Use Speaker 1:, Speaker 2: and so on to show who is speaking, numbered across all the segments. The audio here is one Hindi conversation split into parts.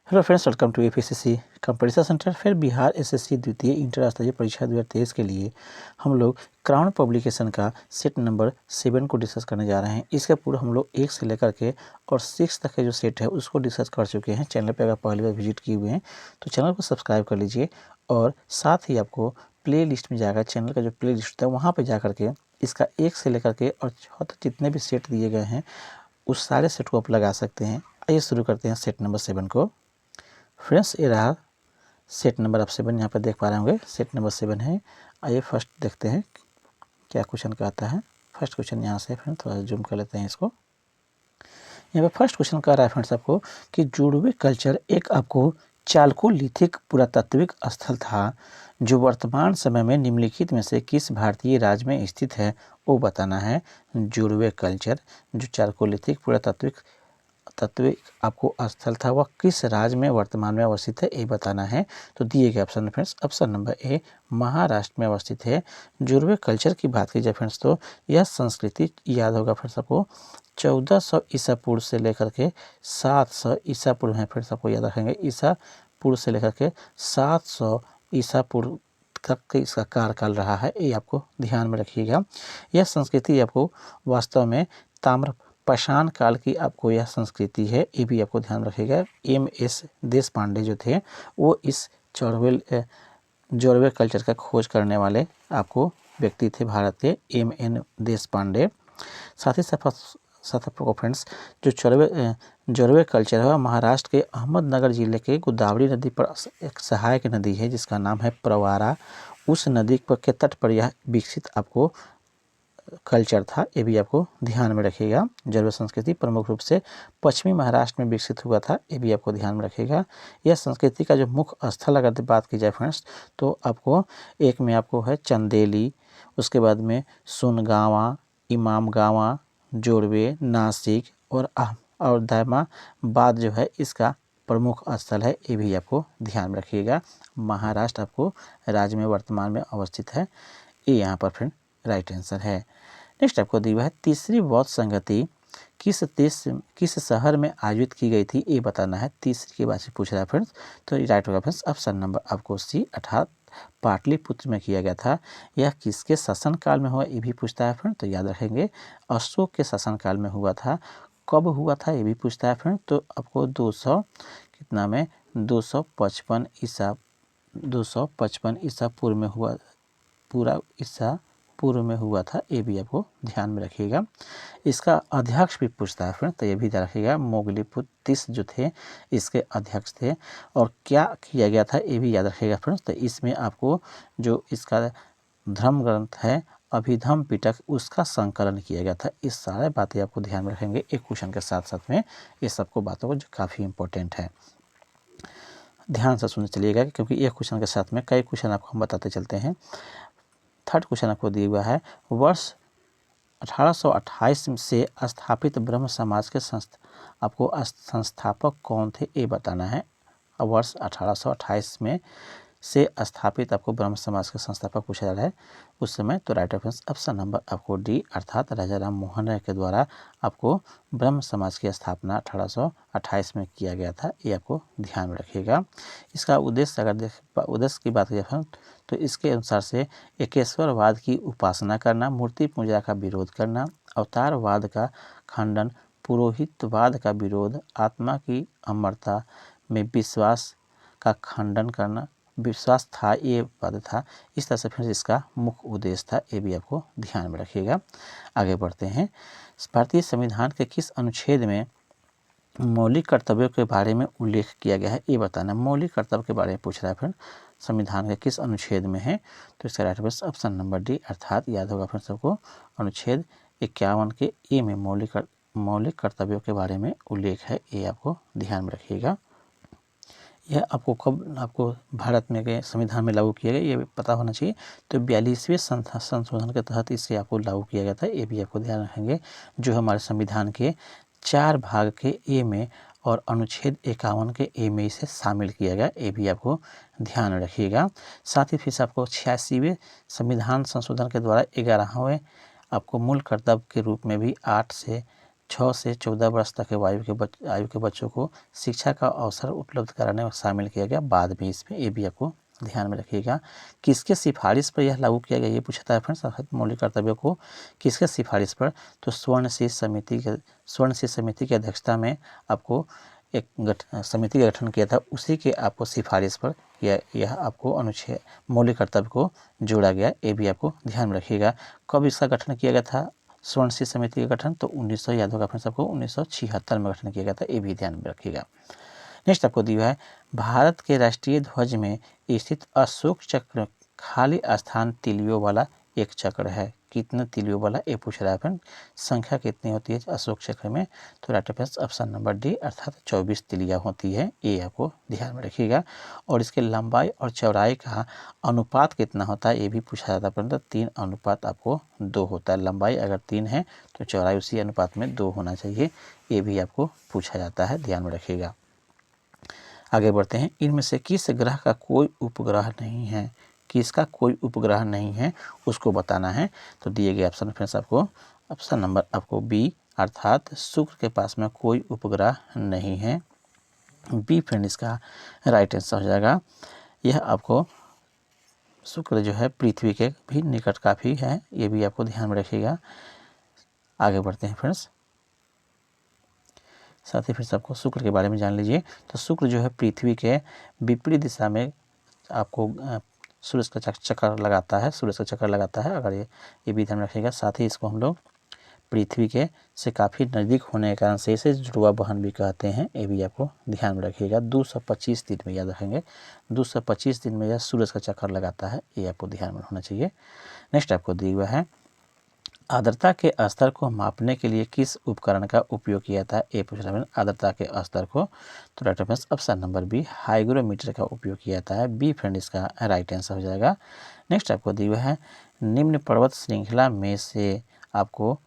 Speaker 1: Hello friends, welcome to APSC competition centre. फिर बिहार एसएससी द्वितीय इंटर स्तरीय परीक्षा 2023 के लिए हम लोग क्राउन पब्लिकेशन का सेट नंबर 7 को डिस्कस करने जा रहे हैं। इसका पूरा हम लोग 1 से लेकर के और 6 तक का जो सेट है उसको डिस्कस कर चुके हैं। चैनल पे अगर पहली बार विजिट किए हुए हैं तो चैनल को सब्सक्राइब कर लीजिए और साथ ही आपको प्ले लिस्ट में जाकर चैनल का जो प्ले लिस्ट होता है वहाँ पर जा करके इसका 1 से लेकर के और 6 तक जितने भी सेट दिए गए हैं उस सारे सेट को आप लगा सकते हैं। आइए शुरू करते हैं सेट नंबर 7 को। फ्रेंड्स, ये रहा सेट नंबर आप 7 यहाँ पर देख पा रहे होंगे। सेट नंबर 7 है। आइए फर्स्ट देखते हैं क्या क्वेश्चन का आता है। फर्स्ट क्वेश्चन यहाँ से फ्रेंड थोड़ा जूम कर लेते हैं इसको। यहाँ पर फर्स्ट क्वेश्चन कर रहा है फ्रेंड्स आपको कि जुड़वे कल्चर एक आपको चालकोलिथिक पुरातात्विक स्थल था जो वर्तमान समय में निम्नलिखित में से किस भारतीय राज्य में स्थित है, वो बताना है। जुड़वे कल्चर जो चालकोलिथिक पुरातात्विक आपको स्थल था वह किस राज्य में वर्तमान में अवस्थित है, ये बताना है। तो दिए गए ऑप्शन फ्रेंड्स ऑप्शन नंबर ए महाराष्ट्र में अवस्थित है। जुड़वे कल्चर की बात की जाए फ्रेंड्स तो यह संस्कृति याद होगा फ्रेंड्स आपको 1400 ईसा पूर्व से लेकर के 700 ईसा पूर्व है। फ्रेंड्स आपको याद रखेंगे ईसा पूर्व से लेकर के 700 ईसा पूर्व तक इसका कार्यकाल रहा है, ये आपको ध्यान में रखिएगा। यह संस्कृति आपको वास्तव में ताम्र पाषाण काल की आपको यह संस्कृति है, ये भी आपको ध्यान रखिएगा। एम.एस. देशपांडे जो थे वो इस जोरवे कल्चर का खोज करने वाले आपको व्यक्ति थे भारत के, एम.एन. देशपांडे। साथ ही साथ आपको फ्रेंड्स जो जोरवे कल्चर है महाराष्ट्र के अहमदनगर जिले के गोदावरी नदी पर एक सहायक नदी है जिसका नाम है प्रवारा। उस नदी के तट पर यह विकसित आपको कल्चर था, ये भी आपको ध्यान में रखिएगा। जोरवे संस्कृति प्रमुख रूप से पश्चिमी महाराष्ट्र में विकसित हुआ था, ये भी आपको ध्यान में रखिएगा। यह संस्कृति का जो मुख्य स्थल अगर बात की जाए फ्रेंड्स तो आपको एक में आपको है चंदेली, उसके बाद में सुनगावा, इमामगावा, जोरवे, नासिक और दायमाबाद जो है इसका प्रमुख स्थल है, ये भी आपको ध्यान में रखिएगा। महाराष्ट्र आपको राज्य में वर्तमान में अवस्थित है, ये यहाँ पर फ्रेंड राइट आंसर है। नेक्स्ट आपको दी हुआ है तीसरी बौद्ध संगति किस शहर में आयोजित की गई थी, ये बताना है। तीसरी के बाद से पूछ रहा है फ्रेंड्स, तो राइट होगा फ्रेंड्स ऑप्शन नंबर आपको सी अर्थात पाटलिपुत्र में किया गया था। यह किसके शासनकाल में हुआ, ये भी पूछता है फ्रेंड, तो याद रखेंगे अशोक के शासनकाल में हुआ था। कब हुआ था ये भी पूछता है फ्रेंड, तो आपको 255 ईसा पूर्व में हुआ, पूरा ईसा पूर्व में हुआ था, ये भी आपको ध्यान में रखिएगा। इसका अध्यक्ष भी पूछता है फ्रेंड, तो ये भी ध्यान रखिएगा। मोगलीपुत्र तीस जो थे इसके अध्यक्ष थे। और क्या किया गया था ये भी याद रखिएगा फ्रेंड्स, तो इसमें आपको जो इसका धर्म ग्रंथ है अभिधम पिटक उसका संकलन किया गया था। इस सारे बातें आपको ध्यान में रखेंगे एक क्वेश्चन के साथ साथ में, ये सबको बातों को जो काफ़ी इंपॉर्टेंट है, ध्यान से सुनने चलिएगा क्योंकि एक क्वेश्चन के साथ में कई क्वेश्चन आपको हम बताते चलते हैं। थर्ड क्वेश्चन आपको दिया हुआ है वर्ष 1828 से स्थापित ब्रह्म समाज के आपको संस्थापक कौन थे, ये बताना है। वर्ष 1828 में से स्थापित आपको ब्रह्म समाज के संस्थापक पूछा जा रहा है उस समय, तो राइट ऑप्शन नंबर आपको डी अर्थात राजा राम मोहन राय के द्वारा आपको ब्रह्म समाज की स्थापना 1828 में किया गया था, ये आपको ध्यान में रखिएगा। इसका उद्देश्य अगर उद्देश्य की बात करें तो इसके अनुसार से एकेश्वरवाद की उपासना करना, मूर्ति पूजा का विरोध करना, अवतारवाद का खंडन, पुरोहितवाद का विरोध, आत्मा की अमरता में विश्वास का खंडन करना, विश्वास था ये पद था। इस तरह से फिर इसका मुख्य उद्देश्य था, ये भी आपको ध्यान में रखिएगा। आगे बढ़ते हैं। भारतीय संविधान के किस अनुच्छेद में मौलिक कर्तव्यों के बारे में उल्लेख किया गया है, ये बताना। मौलिक कर्तव्य के बारे में पूछ रहा है फिर संविधान के किस अनुच्छेद में है, तो इसका right answer option number D अर्थात याद होगा फिर सबको अनुच्छेद 51 के ए में मौलिक कर्तव्यों के बारे में उल्लेख है, ये आपको ध्यान में रखिएगा। यह आपको कब आपको भारत में के संविधान में लागू किया गया ये पता होना चाहिए, तो 42वें संशोधन के तहत इसे आपको लागू किया गया था, ये भी आपको ध्यान रखेंगे। जो हमारे संविधान के 4 भाग के ए में और अनुच्छेद 51 के ए में इसे शामिल किया गया, ये भी आपको ध्यान रखिएगा। साथ ही फिर से आपको 86वें संविधान संशोधन के द्वारा 11वें आपको मूल कर्तव्य के रूप में भी 8 से 6 से 14 वर्ष तक के आयु के बच्चों को शिक्षा का अवसर उपलब्ध कराने में शामिल किया गया। बाद में इसमें ये भी आपको ध्यान में रखिएगा। किसके सिफारिश पर यह लागू किया गया, ये पूछा था फ्रेंड्स। मौलिक कर्तव्यों को किसके सिफारिश पर, तो स्वर्ण सिंह समिति की अध्यक्षता में आपको एक समिति का गठन किया था, उसी के आपको सिफारिश पर यह आपको अनुच्छेद मौलिक कर्तव्य को जोड़ा गया। ये भी आपको ध्यान में रखिएगा। कब इसका गठन किया गया था स्वर्ण सिंह समिति का गठन, तो 1900 याद होगा फ्रेंड्स आपको 1976 में गठन किया गया था। ये भी ध्यान में रखिएगा। नेक्स्ट आपको दिया है भारत के राष्ट्रीय ध्वज में स्थित अशोक चक्र खाली स्थान तिलियों वाला एक चक्र है। कितने तिलियों वाला, ये पूछ रहा है फ्रेंड। संख्या कितनी होती है अशोक चक्र में, तो right answer option number D अर्थात 24 तिलियाँ होती है। ये आपको ध्यान में रखिएगा। और इसके लंबाई और चौड़ाई का अनुपात कितना होता है, ये भी पूछा जाता है। परंतु 3 अनुपात आपको 2 होता है। लंबाई अगर 3 है तो चौड़ाई उसी अनुपात में 2 होना चाहिए। ये भी आपको पूछा जाता है, ध्यान में रखिएगा। आगे बढ़ते हैं। इनमें से किस ग्रह का कोई उपग्रह नहीं है, किसका कोई उपग्रह नहीं है उसको बताना है। तो दिए गए ऑप्शन फ्रेंड्स आपको ऑप्शन नंबर आपको बी अर्थात शुक्र के पास में कोई उपग्रह नहीं है। बी फ्रेंड इसका राइट आंसर हो जाएगा। यह आपको शुक्र जो है पृथ्वी के भी निकट काफ़ी है, ये भी आपको ध्यान में रखिएगा। आगे बढ़ते हैं फ्रेंड्स। साथ ही फिर सबको शुक्र के बारे में जान लीजिए। तो शुक्र जो है पृथ्वी के विपरीत दिशा में आपको सूरज का चक्कर लगाता है, सूरज का चक्कर लगाता है। अगर ये भी ध्यान रखिएगा। साथ ही इसको हम लोग पृथ्वी के से काफ़ी नज़दीक होने के कारण से इसे जुड़वा बहन भी कहते हैं। ये भी आपको ध्यान में रखिएगा। 225 दिन में याद रखेंगे, 225 दिन में यह सूरज का चक्कर लगाता है, ये आपको ध्यान में होना चाहिए। नेक्स्ट आपको दिया हुआ है आर्द्रता के स्तर को मापने के लिए किस उपकरण का उपयोग किया था, ये पूछ रहा है आर्द्रता के स्तर को। तो right answer option number B hygrometer का उपयोग किया जाता है। बी फ्रेंड इसका राइट आंसर हो जाएगा। नेक्स्ट आपको दिया हुआ है निम्न पर्वत श्रृंखला में से आपको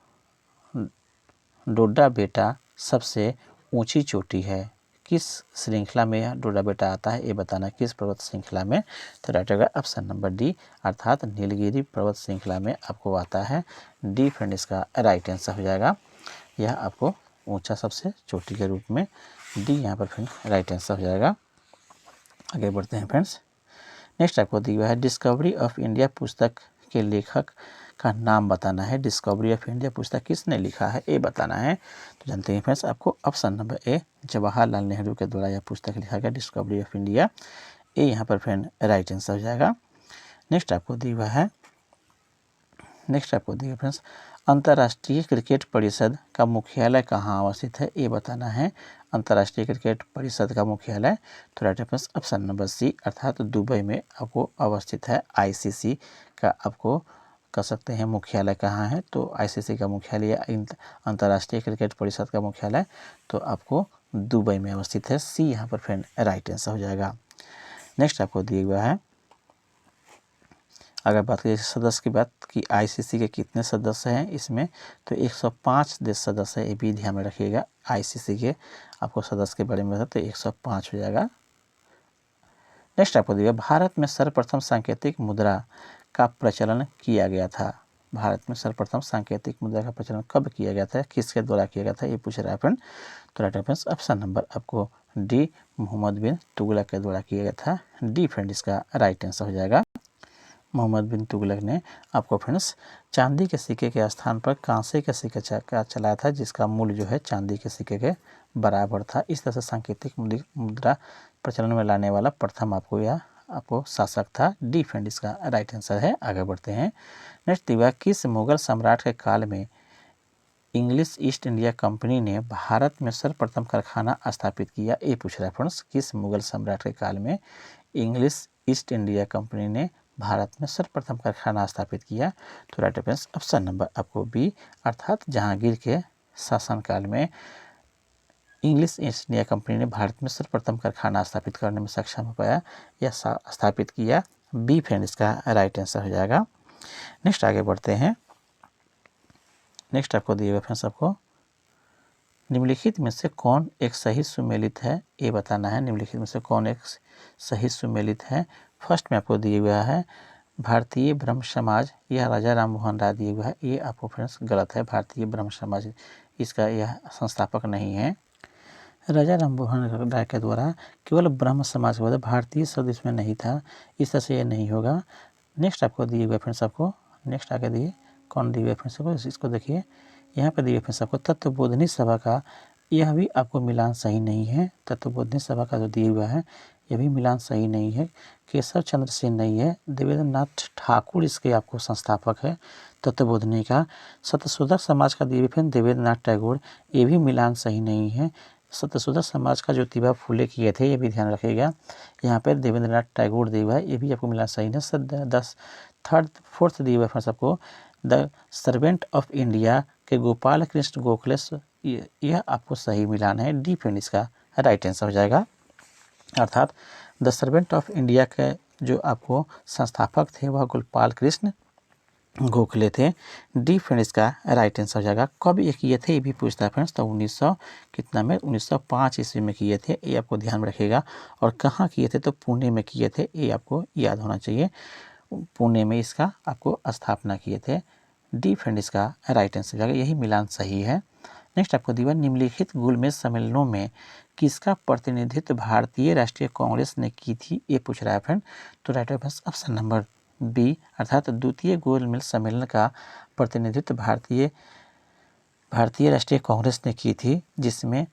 Speaker 1: डोडा बेटा सबसे ऊंची चोटी है। किस श्रृंखला में डोडा बेटा आता है, ये बताना किस पर्वत श्रृंखला में। तो राइट होगा ऑप्शन नंबर डी अर्थात नीलगिरी पर्वत श्रृंखला में आपको आता है। डी फ्रेंड इसका राइट आंसर हो जाएगा। यह आपको ऊंचा सबसे चोटी के रूप में डी यहाँ पर फ्रेंड राइट आंसर हो जाएगा। आगे बढ़ते हैं फ्रेंड्स। नेक्स्ट आपको दिया है डिस्कवरी ऑफ इंडिया पुस्तक के लेखक का नाम बताना है। डिस्कवरी ऑफ इंडिया पुस्तक किसने लिखा है, ये बताना है। तो जानते हैं फ्रेंड्स आपको ऑप्शन नंबर ए जवाहरलाल नेहरू के द्वारा यह पुस्तक लिखा गया डिस्कवरी ऑफ इंडिया। ये यहाँ पर फ्रेंड राइट आंसर हो जाएगा। नेक्स्ट आपको दिया है फ्रेंड्स अंतर्राष्ट्रीय क्रिकेट परिषद का मुख्यालय कहाँ अवस्थित है, ये बताना है। अंतर्राष्ट्रीय क्रिकेट परिषद का मुख्यालय तो right answer option number C अर्थात दुबई में आपको अवस्थित है। आईसीसी का आपको कह सकते हैं मुख्यालय कहाँ है, तो आईसीसी का मुख्यालय अंतर्राष्ट्रीय क्रिकेट परिषद का मुख्यालय तो आपको दुबई में अवस्थित है। सी यहाँ पर फ्रेंड राइट आंसर हो जाएगा। नेक्स्ट आपको दिया हुआ है अगर बात करें सदस्य की बात कि आईसीसी के कितने सदस्य हैं इसमें, तो 105 देश सदस्य है, ये भी ध्यान में रखिएगा। आईसीसी के आपको सदस्य के बारे में तो 105 हो जाएगा। नेक्स्ट आपको दिया भारत में सर्वप्रथम सांकेतिक मुद्रा का प्रचलन किया गया था। भारत में सर्वप्रथम सांकेतिक मुद्रा का प्रचलन कब किया गया था, किसके द्वारा किया गया था, ये पूछ रहा है फ्रेंड। तो राइट आंसर ऑप्शन नंबर आपको डी मोहम्मद बिन तुगलक के द्वारा किया गया था। डी फ्रेंड इसका राइट आंसर हो जाएगा। मोहम्मद बिन तुगलक ने आपको फ्रेंड्स चांदी के सिक्के के स्थान पर कांसे के सिक्के का चलाया था, जिसका मूल्य जो है चांदी के सिक्के के बराबर था। इस तरह से सांकेतिक मुद्रा प्रचलन में लाने वाला प्रथम आपको शासक था। डी फ्रेंड इसका राइट आंसर है। आगे बढ़ते हैं। नेक्स्ट दिया किस मुगल सम्राट के काल में इंग्लिश ईस्ट इंडिया कंपनी ने भारत में सर्वप्रथम कारखाना स्थापित किया, ये पूछ रहा है फ्रेंड्स। किस मुगल सम्राट के काल में इंग्लिश ईस्ट इंडिया कंपनी ने भारत में सर्वप्रथम कारखाना स्थापित किया, तो राइट आंसर ऑप्शन नंबर आपको बी अर्थात जहांगीर के शासनकाल में इंग्लिश ईस्ट इंडिया कंपनी ने भारत में सर्वप्रथम कारखाना स्थापित करने में सक्षम हो पाया या स्थापित किया। बी फ्रेंड इसका राइट आंसर हो जाएगा। नेक्स्ट आगे बढ़ते हैं। नेक्स्ट आपको दिए हुए फ्रेंड्स आपको निम्नलिखित में से कौन एक सही सुमेलित है, ये बताना है। निम्नलिखित में से कौन एक सही सुमेलित है। फर्स्ट में आपको दिया हुआ है भारतीय ब्रह्म समाज, यह राजा राम मोहन राय दिया हुआ है, ये आपको फ्रेंड्स गलत है। भारतीय ब्रह्म समाज इसका यह संस्थापक नहीं है। राजा राममोहन राय के द्वारा केवल ब्राह्मण समाज के बाद भारतीय शब्द इसमें नहीं था, इस तरह से यह नहीं होगा। नेक्स्ट आपको दिए हुए फ्रेंड्स, आपको नेक्स्ट आगे दिए कौन दिए हुए फ्रेंड्स को, इसको देखिए यहाँ पर दिए फ्रेंड्स आपको तत्वबोधिनी सभा का, यह भी आपको मिलान सही नहीं है। तत्वबोधिनी सभा का जो दिया हुआ है यह भी मिलान सही नहीं है। केशव चंद्र सेन नहीं है, देवेंद्र नाथ ठाकुर इसके आपको संस्थापक है तत्वबोधिनी का। सत्यशोधक समाज का दिए हुए फ्रेंड देवेंद्र नाथ टैगोर, ये भी मिलान सही नहीं है। सत्यशोधक समाज का ज्योतिबा फुले किए थे, ये भी ध्यान रखिएगा। यहाँ पर देवेंद्र नाथ टैगोर दिया हुआ है, ये भी आपको मिलान सही नहीं। फोर्थ दिए हुआ फ्रेंड्स आपको द सर्वेंट ऑफ इंडिया के गोपाल कृष्ण गोखले, यह आपको सही मिलान है। डी फ्रेंड इसका राइट आंसर हो जाएगा। अर्थात द सर्वेंट ऑफ इंडिया के जो आपको संस्थापक थे वह गोपाल कृष्ण गोखले थे। डी फ्रेंड इसका राइट आंसर हो जाएगा। कब ये किए थे ये भी पूछता है फ्रेंड्स, तो 1900 कितना में 1905 ईस्वी में किए थे, ये आपको ध्यान में रखिएगा। और कहाँ किए थे, तो पुणे में किए थे, ये आपको याद होना चाहिए। पुणे में इसका आपको स्थापना किए थे। डी फ्रेंड इसका राइट आंसर हो जाएगा, यही मिलान सही है। नेक्स्ट आपको दिया निम्नलिखित गोलमेज सम्मेलनों में किसका प्रतिनिधित्व भारतीय राष्ट्रीय कांग्रेस ने की थी, ये पूछ रहा है फ्रेंड। तो राइट ऑप्शन नंबर बी, अर्थात द्वितीय गोलमेज सम्मेलन का प्रतिनिधित्व भारतीय राष्ट्रीय कांग्रेस ने की थी, जिसमें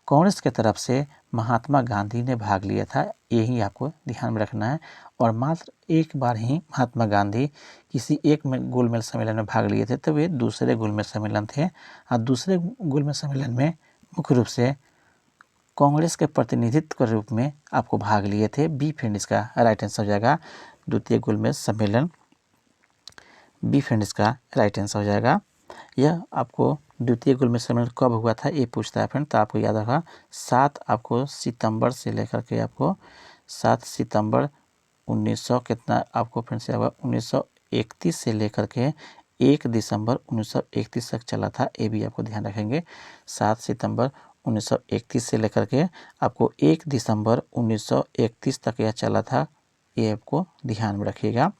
Speaker 1: कांग्रेस के तरफ से महात्मा गांधी ने भाग लिया था, यही आपको ध्यान में रखना है। और मात्र एक बार ही महात्मा गांधी किसी एक गोलमेज सम्मेलन में भाग लिए थे, तो वे दूसरे गोलमेज सम्मेलन थे। और दूसरे गोलमेज सम्मेलन में मुख्य रूप से कांग्रेस के प्रतिनिधित्व के रूप में आपको भाग लिए थे। बी फ्रेंड इसका राइट आंसर हो जाएगा, द्वितीय गोलमेज सम्मेलन। बी फ्रेंड इसका राइट आंसर हो जाएगा। यह आपको द्वितीय गोलमेज सम्मेलन कब हुआ था ये पूछता है फ्रेंड, तो आपको याद रखा 7 आपको सितंबर से लेकर के आपको 7 सितंबर 1900 कितना आपको फ्रेंड से 1931 से लेकर के 1 दिसंबर 1931 तक चला था, ये भी आपको ध्यान रखेंगे। 7 सितंबर 1931 से लेकर के आपको 1 दिसंबर 1931 तक यह चला था, ये आपको ध्यान में रखिएगा।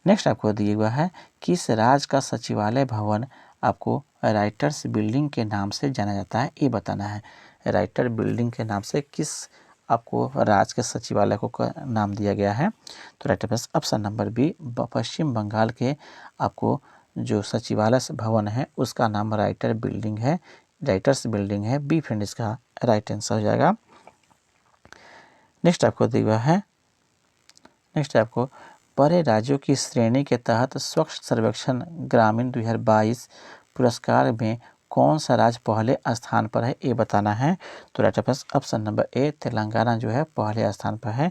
Speaker 1: नेक्स्ट आपको दिया हुआ है किस राज्य का सचिवालय भवन आपको राइटर्स बिल्डिंग के नाम से जाना जाता है, ये बताना है। राइटर बिल्डिंग के नाम से किस आपको राज्य के सचिवालय को नाम दिया गया है, तो राइट ऑप्शन नंबर बी, पश्चिम बंगाल के आपको जो सचिवालय भवन है उसका नाम राइटर्स बिल्डिंग है। बी फ्रेंड इसका राइट आंसर हो जाएगा। नेक्स्ट आपको दिया हुआ है, नेक्स्ट आपको परे राज्यों की श्रेणी के तहत स्वच्छ सर्वेक्षण ग्रामीण 2022 पुरस्कार में कौन सा राज्य पहले स्थान पर है, ये बताना है। तो राइट ऑप्शन नंबर ए, तेलंगाना जो है पहले स्थान पर है,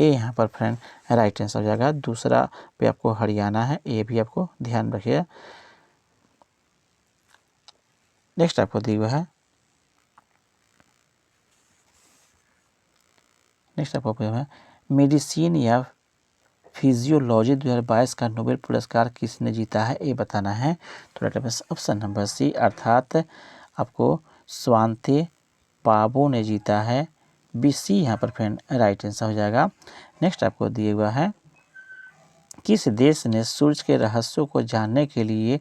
Speaker 1: ये यहाँ पर फ्रेंड राइट आंसर हो जाएगा। दूसरा पे आपको हरियाणा है, ये भी आपको ध्यान रखिए। नेक्स्ट आपको दिया हुआ है, नेक्स्ट आपको मेडिसिन या फिजियोलॉजी 2022 का नोबेल पुरस्कार किसने जीता है, ये बताना है। तो राइट ऑप्शन नंबर सी, अर्थात आपको स्वांते पाबो ने जीता है। बी सी यहाँ पर फ्रेंड राइट आंसर हो जाएगा। नेक्स्ट आपको दिया हुआ है किस देश ने सूर्य के रहस्यों को जानने के लिए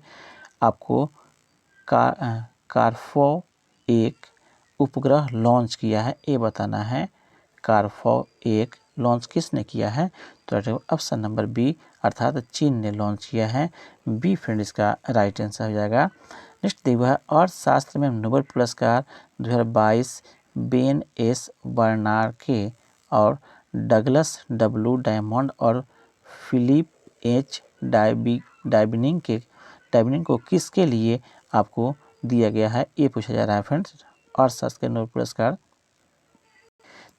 Speaker 1: आपको कारफो एक उपग्रह लॉन्च किया है, ये बताना है। कारफो एक लॉन्च किसने किया है, तो ऑप्शन नंबर बी, अर्थात चीन ने लॉन्च किया है। बी फ्रेंड इसका राइट आंसर हो जाएगा। नेक्स्ट दिया है अर्थशास्त्र में नोबेल पुरस्कार 2022 बेन एस बर्नार्के और डगलस डब्ल्यू डायमंड और फिलिप एच डाइबनिंग को किसके लिए आपको दिया गया है, ये पूछा जा रहा है फ्रेंड्स। अर्थशास्त्र के नोबेल पुरस्कार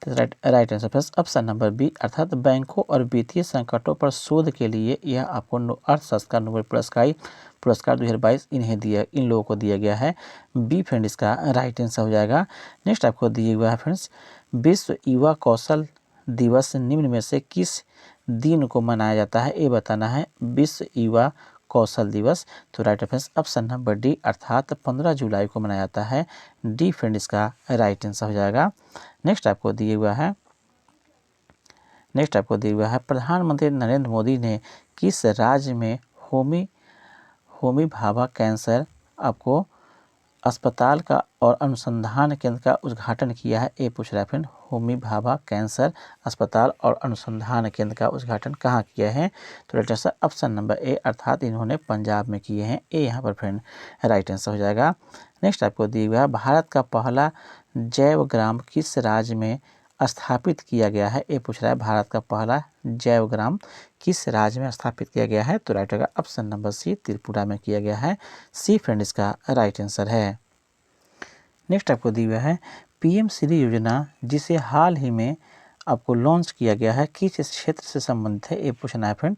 Speaker 1: right answer friends option number B, अर्थात बैंकों और वित्तीय संकटों पर शोध के लिए यह आपको अर्थशास्त्र का नोबेल पुरस्कार 2022 इन लोगों को दिया गया है। बी फ्रेंड इसका राइट आंसर हो जाएगा। नेक्स्ट आपको दिया हुआ है फ्रेंड्स विश्व युवा कौशल दिवस निम्न में से किस दिन को मनाया जाता है, ये बताना है। विश्व युवा कौशल दिवस, तो राइट ऑप्शन नंबर डी, अर्थात 15 जुलाई को मनाया जाता है। डी फ्रेंड इसका राइट आंसर हो जाएगा। नेक्स्ट आपको दिया हुआ है प्रधानमंत्री नरेंद्र मोदी ने किस राज्य में होमी भाभा कैंसर आपको अस्पताल का और अनुसंधान केंद्र का उद्घाटन किया है? ए पूछ रहा है फ्रेंड। होमी भाभा कैंसर अस्पताल और अनुसंधान केंद्र का उद्घाटन कहाँ किया है? तो right answer option number A, अर्थात इन्होंने पंजाब में किए हैं। ए यहाँ पर फ्रेंड राइट आंसर हो जाएगा। नेक्स्ट आपको दिया हुआ है, भारत का पहला जैव ग्राम किस राज्य में स्थापित किया गया है? ए पूछ रहा है, भारत का पहला जैव ग्राम किस राज्य में स्थापित किया गया है? तो राइट होगा ऑप्शन नंबर सी, त्रिपुरा में किया गया है। सी फ्रेंड इसका राइट आंसर है। नेक्स्ट आपको दिया हुआ है, पीएम श्री योजना जिसे हाल ही में आपको लॉन्च किया गया है किस क्षेत्र से संबंधित है? ये पूछना है फ्रेंड।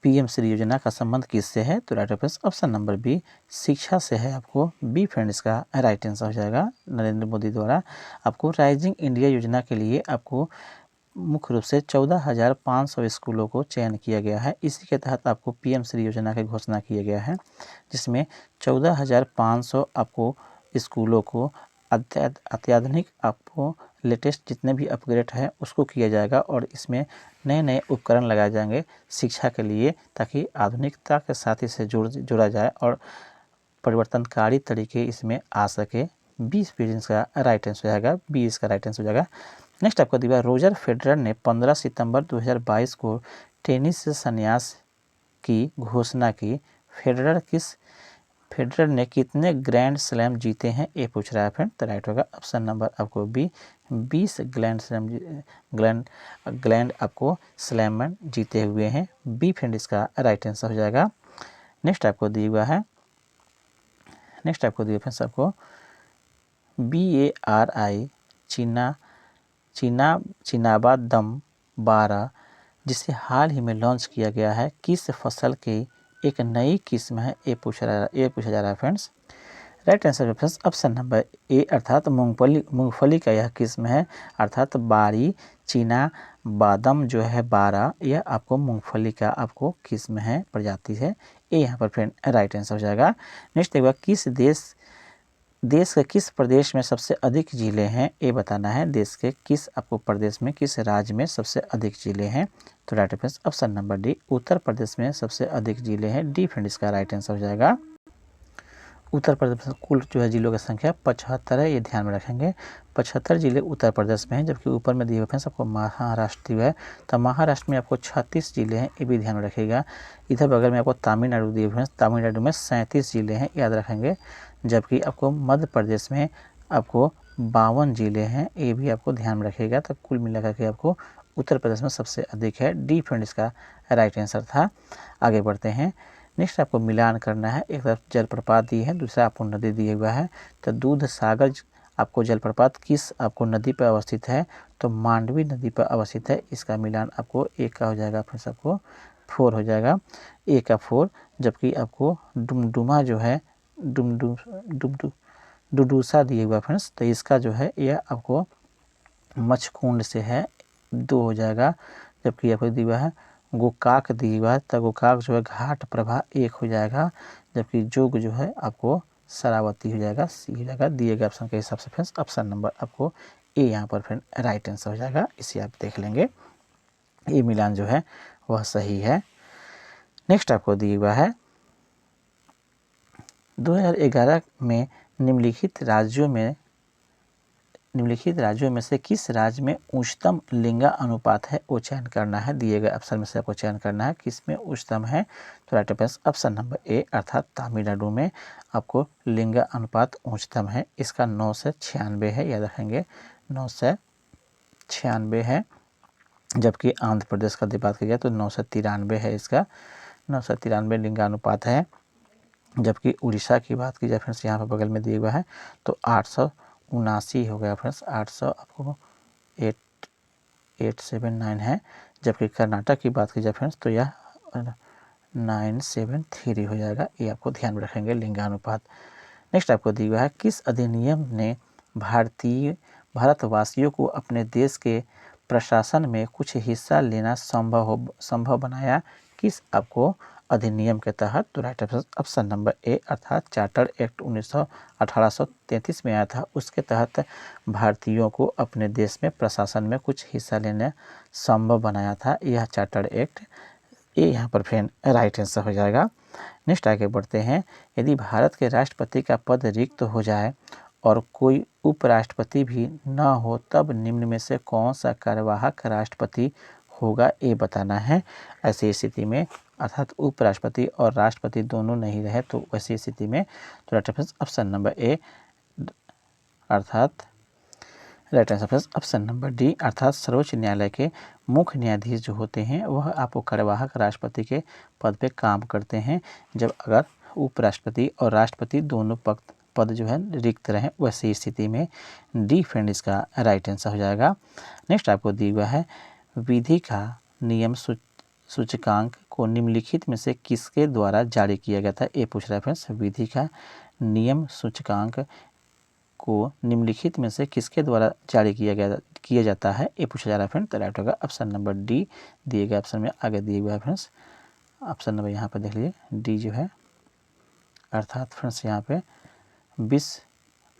Speaker 1: पीएम श्री योजना का संबंध किससे है? तो राइट ऑप्शन नंबर बी, शिक्षा से है। आपको बी फ्रेंड इसका राइट आंसर हो जाएगा। नरेंद्र मोदी द्वारा आपको राइजिंग इंडिया योजना के लिए आपको मुख्य रूप से 14,500 स्कूलों को चयन किया गया है। इसी के तहत आपको पीएम श्री योजना की घोषणा किया गया है, जिसमें 14,500 आपको स्कूलों को अत्याधुनिक आपको लेटेस्ट जितने भी अपग्रेड है उसको किया जाएगा और इसमें नए नए उपकरण लगाए जाएंगे शिक्षा के लिए, ताकि आधुनिकता के साथ इसे जोड़ा जाए और परिवर्तनकारी तरीके इसमें आ सके। 20 पेरेंट्स का राइट आंसर हो जाएगा, 20 का राइट आंसर हो जाएगा। नेक्स्ट आपको दिया, रोजर फेडरर ने 15 सितंबर 2022 को टेनिस से संन्यास की घोषणा की। फेडरर ने कितने ग्रैंड स्लैम जीते हैं? ये पूछ रहा है फ्रेंड। तो राइट होगा ऑप्शन नंबर आपको बी, 20 ग्रैंड आपको स्लैम जीते हुए हैं। बी फ्रेंड इसका राइट आंसर हो जाएगा। नेक्स्ट आपको दिया हुआ है, नेक्स्ट आपको दिया फ्रेंड्स आपको BARI चिनाबा दम 12 जिसे हाल ही में लॉन्च किया गया है किस फसल की एक नई किस्म है? ये पूछा जा रहा है फ्रेंड्स। राइट आंसर है फ्रेंड्स ऑप्शन नंबर ए, अर्थात मूंगफली का यह किस्म है, अर्थात बारी चीना बादम जो है 12, यह आपको मूंगफली का आपको किस्म है, प्रजाति है। ए यहाँ पर फ्रेंड राइट आंसर हो जाएगा। नेक्स्ट देखिए, किस देश के किस प्रदेश में सबसे अधिक जिले हैं? ये बताना है। देश के किस आपको प्रदेश में, किस राज्य में सबसे अधिक जिले हैं? तो right answer option number D, Uttar Pradesh में सबसे अधिक जिले हैं। डी फ्रेंड इसका राइट आंसर हो जाएगा। उत्तर प्रदेश में कुल जो है जिलों की संख्या 75 है, ये ध्यान में रखेंगे। 75 जिले उत्तर प्रदेश में हैं, जबकि ऊपर में दिए हुए हैं सबको महाराष्ट्र है, तो महाराष्ट्र में आपको 36 जिले हैं, ये भी ध्यान में रखिएगा। इधर बगल में आपको तमिलनाडु दिए हुए हैं, तमिलनाडु में 37 जिले हैं, याद रखेंगे। जबकि आपको मध्य प्रदेश में आपको 52 जिले हैं, ये भी आपको ध्यान में रखिएगा। तो कुल मिलाकर के आपको उत्तर प्रदेश में सबसे अधिक है। डी फ्रेंड इसका राइट आंसर था। आगे बढ़ते हैं। नेक्स्ट आपको मिलान करना है, एक तरफ जलप्रपात दी है, दूसरा आपको नदी दिया हुआ है। तो दूध सागर आपको जलप्रपात किस आपको नदी पर अवस्थित है? तो मांडवी नदी पर अवस्थित है। इसका मिलान आपको एक का हो जाएगा, फिर सबको 4 हो जाएगा, ए का 4। जबकि आपको डुमडुमा जो है डुडूसा दिए हुआ फ्रेंड्स, तो इसका जो है यह आपको मच्छकुंड से है, 2 हो जाएगा। जबकि आपको दिया हुआ है गोकाक दिया हुआ है, तो गोकाक जो है घाट प्रभा 1 हो जाएगा। जबकि जोग जो है आपको शरावती हो जाएगा, सी हो जाएगा। दिए गए ऑप्शन के हिसाब से फ्रेंड्स ऑप्शन नंबर आपको ए यहाँ पर फ्रेंड राइट आंसर हो जाएगा। इसे आप देख लेंगे, ये मिलान जो है वह सही है। नेक्स्ट आपको दिया हुआ है 2011 में निम्नलिखित राज्यों में से किस राज्य में उच्चतम लिंग अनुपात है? वो चयन करना है। दिए गए ऑप्शन में से आपको चयन करना है किस में उच्चतम है। तो राइट ऑप्शन नंबर ए, अर्थात तमिलनाडु में आपको लिंग अनुपात उच्चतम है। इसका 9 से 96 है, याद रखेंगे 9 से 96 है। जबकि आंध्र प्रदेश का बात की जाए तो 9 से 93 है, इसका 9 से 93 लिंगानुपात है। जबकि उड़ीसा की बात की जाए फ्रेंड्स, यहाँ पर बगल में दिया हुआ है, तो 879 हो गया फ्रेंड्स, 800 आपको 879 है। जबकि कर्नाटक की बात की जाए फ्रेंड्स, तो यह 973 हो जाएगा। ये आपको ध्यान में रखेंगे लिंगानुपात। नेक्स्ट आपको दिया हुआ है, किस अधिनियम ने भारतवासियों को अपने देश के प्रशासन में कुछ हिस्सा लेना संभव बनाया? किस आपको अधिनियम के तहत? तो राइट ऑप्शन नंबर ए, अर्थात चार्टर एक्ट 1833 में आया था, उसके तहत भारतीयों को अपने देश में प्रशासन में कुछ हिस्सा लेने संभव बनाया था। यह चार्टर एक्ट ए यहाँ पर फ्रेंड राइट आंसर हो जाएगा। नेक्स्ट आगे बढ़ते हैं। यदि भारत के राष्ट्रपति का पद रिक्त हो जाए और कोई उपराष्ट्रपति भी न हो तब निम्न में से कौन सा कार्यवाहक राष्ट्रपति होगा, ये बताना है। ऐसी स्थिति में अर्थात उपराष्ट्रपति और राष्ट्रपति दोनों नहीं रहे तो ऐसी स्थिति में तो right answer option number A अर्थात right answer option number D अर्थात सर्वोच्च न्यायालय के मुख्य न्यायाधीश जो होते हैं वह आपको कार्यवाहक राष्ट्रपति के पद पे काम करते हैं जब अगर उपराष्ट्रपति और राष्ट्रपति दोनों पद जो है रिक्त रहें, वैसी स्थिति में डी फ्रेंड इसका राइट आंसर हो जाएगा। नेक्स्ट आपको दिया हुआ है विधि का नियम सूचकांक को निम्नलिखित में से किसके द्वारा जारी किया गया था, ये पूछ रहा है फ्रेंड्स। विधि का नियम सूचकांक को निम्नलिखित में से किसके द्वारा जारी किया जाता है, ये पूछा जा रहा है फ्रेंड। तो राइट होगा ऑप्शन नंबर डी दिए गए ऑप्शन में आगे दिए हुए है फ्रेंड्स। ऑप्शन नंबर यहाँ पर देख लीजिए डी जो है अर्थात फ्रेंड्स यहाँ पे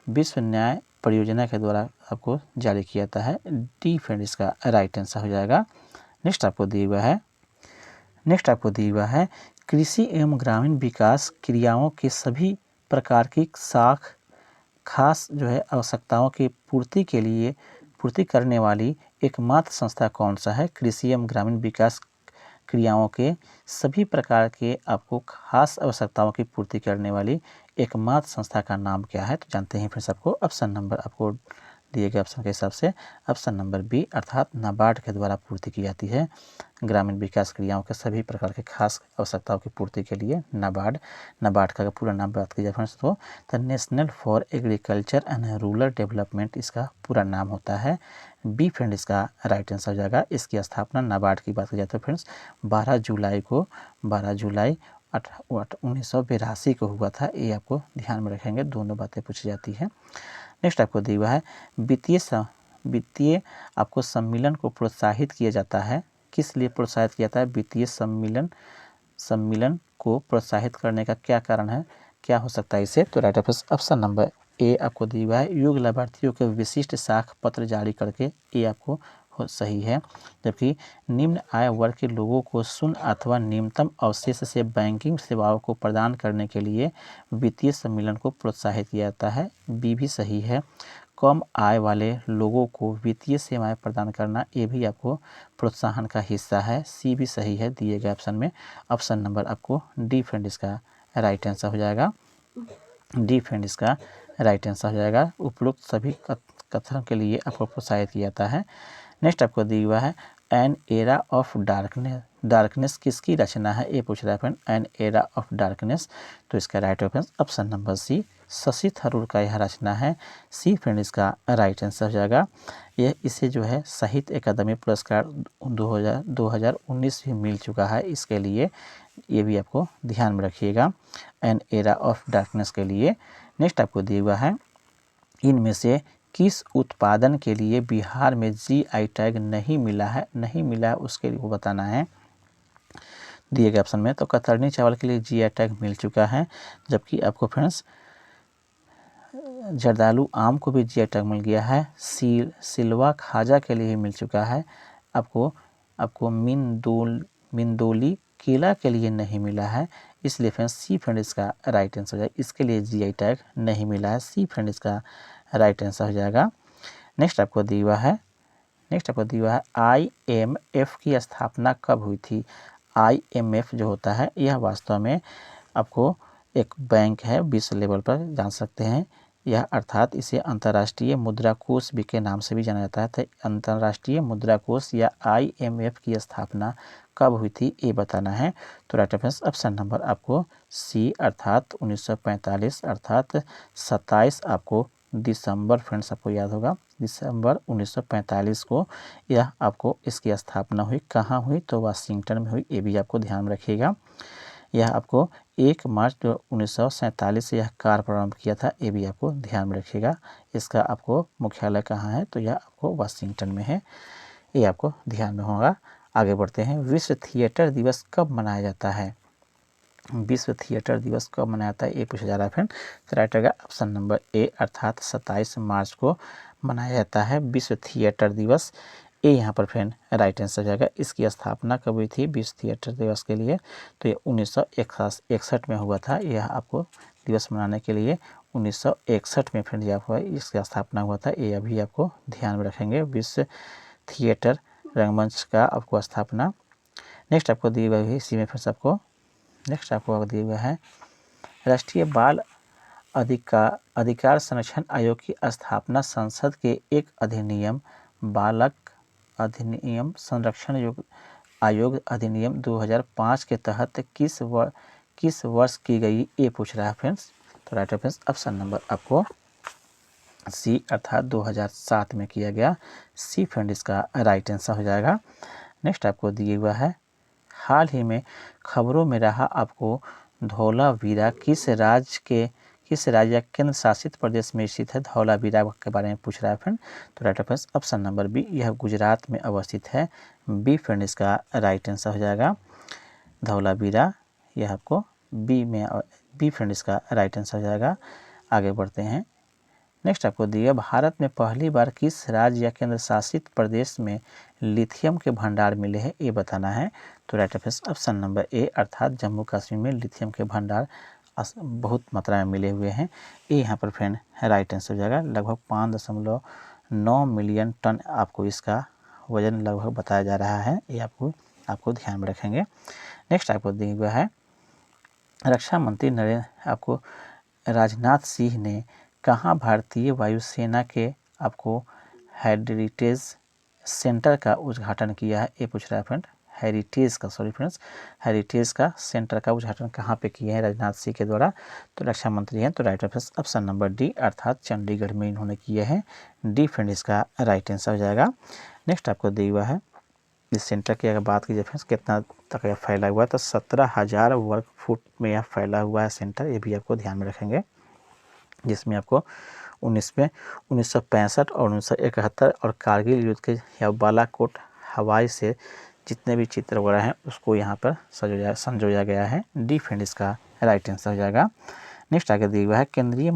Speaker 1: विश्व न्याय परियोजना के द्वारा आपको जारी किया जाता है। डी फ्रेंड इसका राइट आंसर हो जाएगा। नेक्स्ट आपको दिया हुआ है कृषि एवं ग्रामीण विकास क्रियाओं के सभी प्रकार की खास जो है आवश्यकताओं की पूर्ति करने वाली एकमात्र संस्था कौन सा है। कृषि एवं ग्रामीण विकास क्रियाओं के सभी प्रकार के आपको खास आवश्यकताओं की पूर्ति करने वाली एकमात्र संस्था का नाम क्या है, तो जानते हैं फिर सबको। ऑप्शन नंबर आपको दिए गए ऑप्शन के हिसाब से ऑप्शन नंबर बी अर्थात नाबार्ड के द्वारा पूर्ति की जाती है ग्रामीण विकास क्रियाओं के सभी प्रकार के खास आवश्यकताओं की पूर्ति के लिए नाबार्ड का पूरा नाम बात की जाए फ्रेंड्स तो national for agriculture and rural development इसका पूरा नाम होता है। बी फ्रेंड इसका राइट आंसर हो जाएगा। इसकी स्थापना नाबार्ड की बात की जाए तो फ्रेंड्स 12 जुलाई 1982 को हुआ था, ये आपको ध्यान में रखेंगे, दोनों बातें पूछी जाती हैं। नेक्स्ट आपको दिया हुआ है वित्तीय आपको सम्मेलन को प्रोत्साहित किया जाता है, किस लिए प्रोत्साहित किया जाता है। वित्तीय सम्मेलन को प्रोत्साहित करने का क्या कारण है, क्या हो सकता है इसे, तो राइट ऑप्शन नंबर ए आपको दिया हुआ है योग्य लाभार्थियों के विशिष्ट साख पत्र जारी करके, ये आपको सही है। जबकि निम्न आय वर्ग के लोगों को शून्य अथवा न्यूनतम अवशेष से बैंकिंग सेवाओं को प्रदान करने के लिए वित्तीय सम्मेलन को प्रोत्साहित किया जाता है, बी भी सही है। कम आय वाले लोगों को वित्तीय सेवाएं प्रदान करना, ये भी आपको प्रोत्साहन का हिस्सा है, सी भी सही है दिए गए ऑप्शन में। ऑप्शन नंबर आपको डी फ्रेंड इसका राइट आंसर हो जाएगा। डी फ्रेंड इसका राइट आंसर हो जाएगा। उपरोक्त सभी कथनों के लिए आपको प्रोत्साहित किया जाता है। नेक्स्ट आपको दिया हुआ है एन एरा ऑफ डार्कनेस किसकी रचना है, ये पूछ रहा है friend. An era of darkness, तो इसका right option number C Shashi Tharoor का यह रचना है, सी फ्रेंड इसका राइट आंसर हो जाएगा। यह इसे जो है साहित्य अकादमी पुरस्कार 2019 भी मिल चुका है, इसके लिए ये भी आपको ध्यान में रखिएगा एन एरा ऑफ डार्कनेस के लिए। नेक्स्ट आपको दिया हुआ है इनमें से किस उत्पादन के लिए बिहार में जीआई टैग नहीं मिला है उसके लिए वो बताना है दिए गए ऑप्शन में। तो कतरनी चावल के लिए जीआई टैग मिल चुका है, जबकि आपको फ्रेंड्स जर्दालू आम को भी जीआई टैग मिल गया है। सिलवा खाजा के लिए मिल चुका है। आपको मिंदोली केला के लिए नहीं मिला है, इसलिए फ्रेंड्स सी फ्रेंड इसका राइट आंसर हो जाएगा। इसके लिए जीआई टैग नहीं मिला है, सी फ्रेंड इसका राइट आंसर हो जाएगा। नेक्स्ट आपको दिया हुआ है IMF की स्थापना कब हुई थी। IMF जो होता है यह वास्तव में आपको एक बैंक है, विश्व लेवल पर जान सकते हैं यह, अर्थात इसे अंतर्राष्ट्रीय मुद्रा कोष भी के नाम से भी जाना जाता है। तो अंतर्राष्ट्रीय मुद्रा कोष या IMF की स्थापना कब हुई थी, ये बताना है। तो राइट ऑप्शन नंबर आपको सी अर्थात 1945 अर्थात 27 आपको दिसंबर फ्रेंड्स आपको याद होगा दिसंबर 1945 को यह आपको इसकी स्थापना हुई। कहाँ हुई, तो वाशिंगटन में हुई, ये भी आपको ध्यान में रखिएगा। यह आपको 1 मार्च 1947 से यह कार्य प्रारंभ किया था, ये भी आपको ध्यान में रखिएगा। इसका आपको मुख्यालय कहाँ है, तो यह आपको वाशिंगटन में है, ये आपको ध्यान में होगा। आगे बढ़ते हैं। विश्व थिएटर दिवस कब मनाया जाता है, विश्व थिएटर दिवस कब मनाया जाता है, ये पूछा जा रहा है फ्रेंड। तो राइट होगा ऑप्शन नंबर ए अर्थात 27 मार्च को मनाया जाता है विश्व थिएटर दिवस। ए यहाँ पर फ्रेंड राइट आंसर हो जाएगा। इसकी स्थापना कब हुई थी विश्व थिएटर दिवस के लिए? तो ये 1961 में हुआ था। यह आपको दिवस मनाने के लिए 1961 में फ्रेंड यह हुआ, इसकी स्थापना हुआ था। ये अभी आपको ध्यान में रखेंगे, विश्व थिएटर रंगमंच का आपको स्थापना। नेक्स्ट आपको दिए हुए है इसी में फिर आपको नेक्स्ट आपको दिए हुआ है राष्ट्रीय बाल अधिकार संरक्षण आयोग की स्थापना संसद के एक अधिनियम बालक अधिनियम संरक्षण आयोग अधिनियम 2005 के तहत किस वर्ष की गई, ये पूछ रहा है फ्रेंड्स। तो राइट फ्रेंड्स ऑप्शन नंबर आपको सी अर्थात 2007 में किया गया। सी फ्रेंड इसका राइट आंसर हो जाएगा। नेक्स्ट आपको दिए हुआ है हाल ही में खबरों में रहा आपको धौलावीरा किस राज्य या केंद्र शासित प्रदेश में स्थित है? धौलावीरा के बारे में पूछ रहा है फ्रेंड। तो राइट ऑप्शन नंबर बी, यह गुजरात में अवस्थित है। बी फ्रेंड इसका राइट आंसर हो जाएगा। धौलावीरा यह आपको बी फ्रेंड इसका राइट आंसर हो जाएगा। आगे बढ़ते हैं। नेक्स्ट आपको दिया भारत में पहली बार किस राज्य या केंद्र शासित प्रदेश में लिथियम के भंडार मिले हैं, ये बताना है। तो राइट ऑप्शन नंबर ए अर्थात जम्मू कश्मीर में लिथियम के भंडार बहुत मात्रा में मिले हुए हैं। ये यहाँ पर फ्रेंड राइट आंसर हो जाएगा। लगभग 5.9 मिलियन टन आपको इसका वजन लगभग बताया जा रहा है। ये आपको ध्यान में रखेंगे। नेक्स्ट आपको दिया हुआ है रक्षा मंत्री राजनाथ सिंह ने कहाँ भारतीय वायुसेना के आपको हेरिटेज सेंटर का उद्घाटन किया है, ये पूछ रहा है फ्रेंड। हेरिटेज का सेंटर का उद्घाटन कहाँ पे किए हैं राजनाथ सिंह के द्वारा? तो रक्षा मंत्री हैं। तो राइट ऑप्शन नंबर डी अर्थात चंडीगढ़ में इन्होंने किए हैं। डी फ्रेंड इसका राइट आंसर हो जाएगा। नेक्स्ट आपको दिया हुआ है इस सेंटर की अगर बात कीजिए फ्रेंड्स कितना तक यह फैला हुआ है, तो 17,000 वर्ग फुट में यह फैला हुआ है सेंटर। ये भी आपको ध्यान में रखेंगे, जिसमें आपको 1965 और 1971 और कारगिल युद्ध के या बालाकोट हवाई से जितने भी चित्र वगैरह हैं उसको यहाँ पर संजोया गया है। डी फ्रेंड इसका राइट आंसर हो जाएगा। नेक्स्ट आगे दिया हुआ है केंद्रीय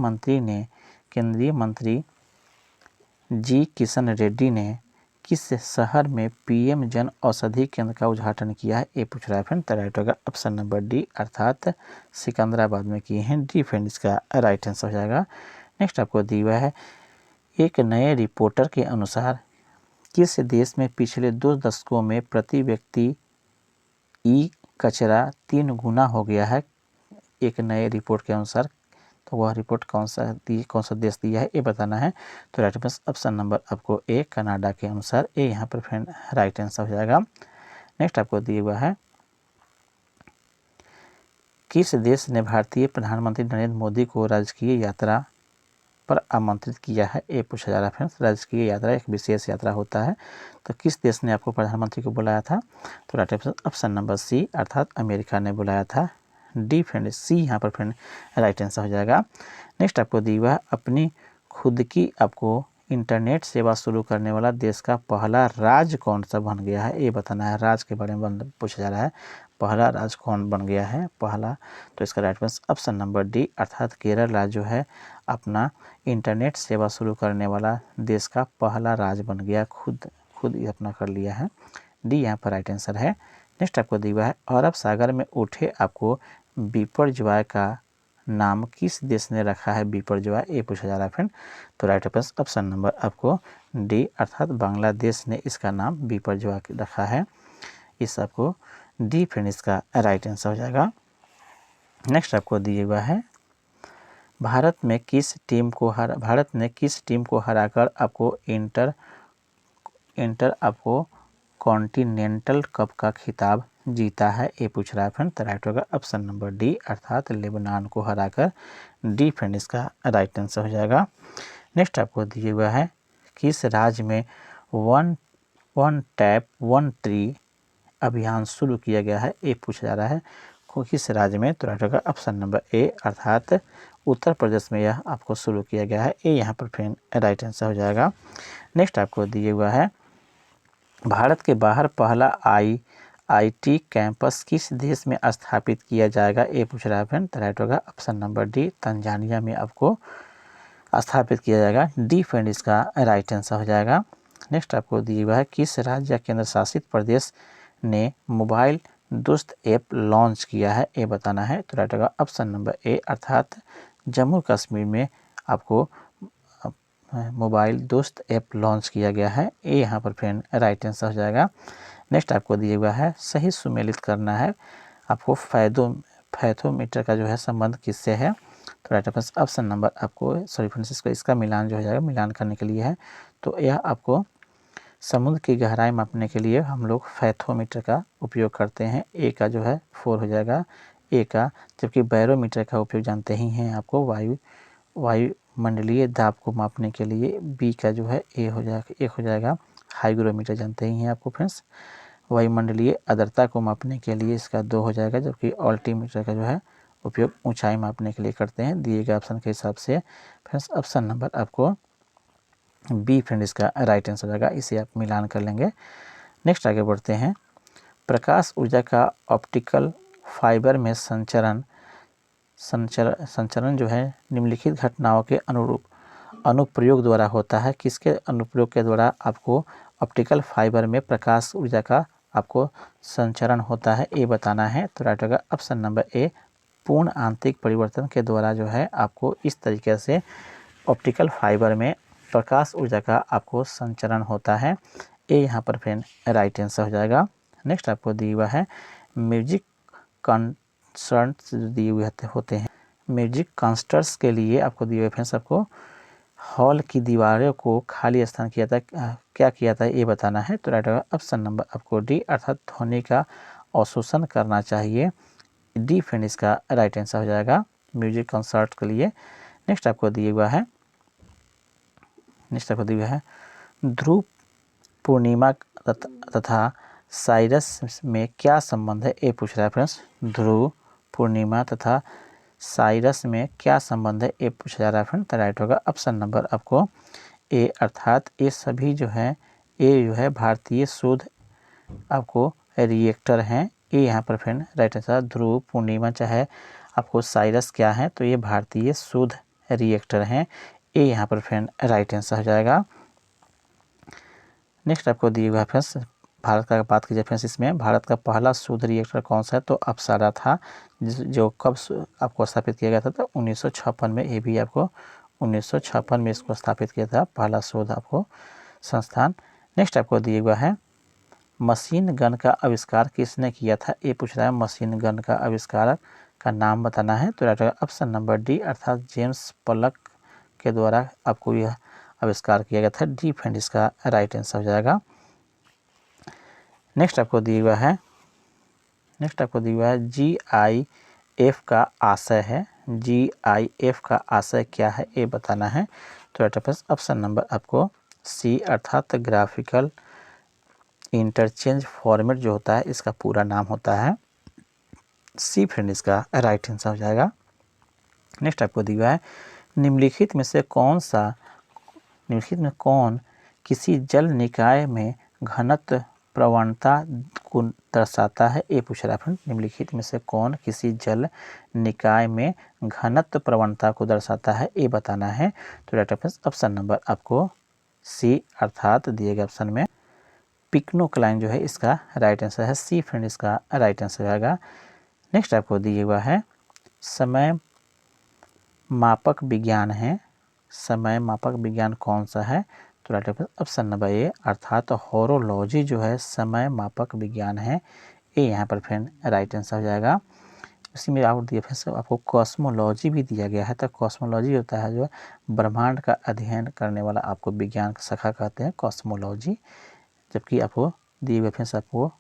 Speaker 1: मंत्री जी किशन रेड्डी ने किस शहर में पीएम जन औषधि केंद्र का उद्घाटन किया है, ये पूछ रहा है फ्रेंड। तो राइट होगा ऑप्शन नंबर डी अर्थात सिकंदराबाद में किए हैं। डी फ्रेंड इसका राइट आंसर हो जाएगा। नेक्स्ट आपको दिया हुआ है एक नए रिपोर्टर के अनुसार किस देश में पिछले 2 दशकों में प्रति व्यक्ति ई कचरा 3 गुना हो गया है? एक नए रिपोर्ट के अनुसार, तो वह रिपोर्ट कौन सा देश दिया है, ये बताना है। तो राइट ऑप्शन नंबर आपको ए कनाडा के अनुसार ए यहाँ पर फ्रेंड राइट आंसर हो जाएगा। नेक्स्ट आपको दिया हुआ है किस देश ने भारतीय प्रधानमंत्री नरेंद्र मोदी को राजकीय यात्रा पर आमंत्रित किया है, ये पूछा जा रहा है फ्रेंड्स। राजकीय यात्रा एक विशेष यात्रा होता है, तो किस देश ने आपको प्रधानमंत्री को बुलाया था? तो राइट ऑप्शन नंबर सी अर्थात अमेरिका ने बुलाया था। डी फ्रेंड सी यहाँ पर फ्रेंड राइट आंसर हो जाएगा। नेक्स्ट आपको दिया हुआ अपनी खुद की आपको इंटरनेट सेवा शुरू करने वाला देश का पहला राज्य कौन सा बन गया है, ये बताना है। राज्य के बारे में पूछा जा रहा है, पहला राज्य कौन बन गया है पहला? तो इसका right answer option number D अर्थात केरल राज्य जो है अपना इंटरनेट सेवा शुरू करने वाला देश का पहला राज्य बन गया, खुद ही अपना कर लिया है। डी यहाँ पर राइट आंसर है। नेक्स्ट आपको दिया है अरब सागर में उठे आपको बिपरजॉय का नाम किस देश ने रखा है? बिपरजॉय ये पूछा जा रहा है फ्रेंड। तो राइट ऑप्शन नंबर आपको डी अर्थात बांग्लादेश ने इसका नाम बिपरजॉय रखा है। इस आपको डी फ्रेंड इसका राइट आंसर हो जाएगा। नेक्स्ट आपको दिया हुआ है भारत ने किस टीम को हराकर आपको इंटर आपको कॉन्टिनेंटल कप का खिताब जीता है, ये पूछ रहा है फ्रेंड। तो राइट होगा ऑप्शन नंबर डी अर्थात लेबनान को हराकर। डी फ्रेंड इसका राइट आंसर हो जाएगा। नेक्स्ट आपको दिया हुआ है किस राज्य में वन टैप वन ट्री अभियान शुरू किया गया है, ये पूछा जा रहा है किस राज्य में? तो राइट होगा ऑप्शन नंबर ए अर्थात उत्तर प्रदेश में यह आपको शुरू किया गया है। ये यहाँ पर फ्रेंड राइट आंसर हो जाएगा। नेक्स्ट आपको दिए हुआ है भारत के बाहर पहला आईटी कैंपस किस देश में स्थापित किया जाएगा, ये पूछ रहा है फ्रेंड। तो राइट होगा ऑप्शन नंबर डी तंजानिया में आपको स्थापित किया जाएगा। डी फ्रेंड इसका राइट आंसर हो जाएगा। नेक्स्ट आपको दिया हुआ है किस राज्य या केंद्र शासित प्रदेश ने मोबाइल दोस्त ऐप लॉन्च किया है, ये बताना है। तो राइट होगा ऑप्शन नंबर ए, अर्थात जम्मू कश्मीर में आपको मोबाइल दोस्त ऐप लॉन्च किया गया है, ये यहाँ पर फ्रेंड राइट आंसर हो जाएगा। नेक्स्ट आपको दिया हुआ है सही सुमेलित करना है आपको फैथोमीटर का जो है संबंध किससे है। तो राइट ऑप्शन नंबर आपको सॉरी फ्रेंड्स इसका मिलान जो हो जाएगा, मिलान करने के लिए है। तो यह आपको समुद्र की गहराई मापने के लिए हम लोग फैथोमीटर का उपयोग करते हैं। ए का जो है 4 हो जाएगा ए का, जबकि बैरोमीटर का उपयोग जानते ही हैं आपको वायुमंडलीय दाब को मापने के लिए। बी का जो है ए हो जाएगा, एक हो जाएगा हाइग्रोमीटर जानते ही हैं आपको फ्रेंड्स। वायुमंडलीय आर्द्रता को मापने के लिए इसका 2 हो जाएगा, जबकि अल्टीमीटर का जो है उपयोग ऊंचाई मापने के लिए करते हैं। दिए गए ऑप्शन के हिसाब से फ्रेंड्स ऑप्शन नंबर आपको बी फ्रेंड इसका राइट आंसर हो जाएगा, इसे आप मिलान कर लेंगे। नेक्स्ट आगे बढ़ते हैं। प्रकाश ऊर्जा का ऑप्टिकल फाइबर में संचरण जो है निम्नलिखित घटनाओं के अनुप्रयोग द्वारा होता है। किसके अनुप्रयोग के द्वारा आपको ऑप्टिकल फाइबर में प्रकाश ऊर्जा का आपको संचरण होता है, ये बताना है। तो राइट होगा ऑप्शन नंबर ए, पूर्ण आंतरिक परिवर्तन के द्वारा जो है आपको इस तरीके से ऑप्टिकल फाइबर में प्रकाश ऊर्जा का आपको संचरण होता है, ये यहाँ पर फ्रेंड राइट आंसर हो जाएगा। नेक्स्ट आपको दिया हुआ है म्यूजिक कंसर्ट्स दिए हुए होते हैं। म्यूजिक कंसर्ट्स के लिए आपको दिए हुए फ्रेंड्स आपको हॉल की दीवारों को खाली स्थान क्या किया था ये बताना है। तो राइट होगा ऑप्शन नंबर आपको डी, अर्थात ध्वनि का अवशोषण करना चाहिए। डी फ्रेंड इसका राइट आंसर हो जाएगा म्यूजिक कंसर्ट के लिए। नेक्स्ट आपको दिया हुआ है ध्रुव पूर्णिमा तथा साइरस में क्या संबंध है, ये पूछ रहा है फ्रेंड्स। ध्रुव पूर्णिमा तथा साइरस में क्या संबंध है, ये पूछा जा रहा है फ्रेंड। तो राइट होगा ऑप्शन नंबर आपको ए, अर्थात ये सभी जो है भारतीय शोध आपको रिएक्टर हैं, ये यहाँ पर फ्रेंड राइट आंसर। ध्रुव पूर्णिमा चाहे आपको साइरस क्या है, तो ये भारतीय शोध रिएक्टर हैं, ये यहाँ पर फ्रेंड राइट आंसर हो जाएगा। नेक्स्ट आपको दिया हुआ फ्रेंड्स भारत का बात कीजिए फ्रेंड्स, इसमें भारत का पहला शोध रिएक्टर कौन सा है, तो अप्सरा था, जो कब आपको स्थापित किया गया था, तो 1956 में। ये भी आपको 1956 में इसको स्थापित किया था पहला शोध आपको संस्थान। नेक्स्ट आपको दिया हुआ है मशीन गन का आविष्कार किसने किया था, ये पूछ रहा है। मशीन गन का आविष्कारक का नाम बताना है। तो राइट ऑप्शन नंबर डी, अर्थात जेम्स प्लक के द्वारा आपको यह आविष्कार किया गया था। डी फ्रेंड इसका राइट आंसर हो जाएगा। नेक्स्ट आपको दिया हुआ है GIF का आशय है। GIF का आशय क्या है, ये बताना है। तो राइट ऑप्शन नंबर आपको सी, अर्थात ग्राफिकल इंटरचेंज फॉर्मेट जो होता है इसका पूरा नाम होता है। सी फ्रेंड इसका राइट आंसर हो जाएगा। नेक्स्ट आपको दिया हुआ है निम्नलिखित में कौन किसी जल निकाय में घनत्व प्रवणता को दर्शाता है, ये पूछ रहा है फ्रेंड। निम्नलिखित में से कौन किसी जल निकाय में घनत्व प्रवणता को दर्शाता है, ये बताना है। तो राइट ऑप्शन नंबर आपको सी, अर्थात दिए गए ऑप्शन में पिक्नोक्लाइन जो है इसका राइट आंसर है। सी फ्रेंड इसका राइट आंसर आएगा। नेक्स्ट आपको दिया हुआ है समय मापक विज्ञान है। समय मापक विज्ञान कौन सा है, तो राइट ऑप्शन नंबर ए, अर्थात होरोलॉजी जो है समय मापक विज्ञान है, ये यहाँ पर फ्रेंड राइट आंसर हो जाएगा। उसी में आउट दिया फिर आपको कॉस्मोलॉजी भी दिया गया है। तो कॉस्मोलॉजी होता है जो ब्रह्मांड का अध्ययन करने वाला आपको विज्ञान का शाखा कहते हैं कॉस्मोलॉजी। जबकि आपको दिए हुए फिर आपको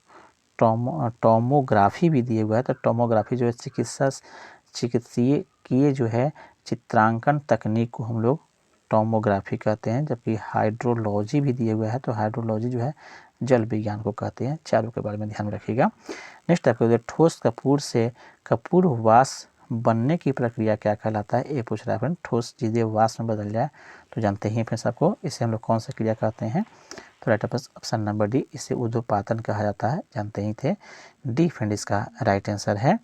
Speaker 1: टोमोग्राफी भी दिए हुआ है। तो टोमोग्राफी जो है चिकित्सकीय जो है चित्रांकन तकनीक को हम लोग टोमोग्राफी कहते हैं। जबकि हाइड्रोलॉजी भी दिए हुआ है, तो हाइड्रोलॉजी जो है जल विज्ञान को कहते हैं। चारों के बारे में ध्यान रखिएगा। नेक्स्ट आपको ठोस कपूर वाष्प बनने की प्रक्रिया क्या कहलाता है, ये पूछ रहा है फ्रेंड। ठोस चीज़ें वाष्प में बदल जाए तो जानते ही फ्रेंड्स आपको इसे हम लोग कौन सा क्रिया कहते हैं, तो राइट ऑप्शन नंबर डी, इसे ऊर्ध्वपातन कहा जाता है, जानते ही थे। डी फ्रेंड इसका राइट आंसर है।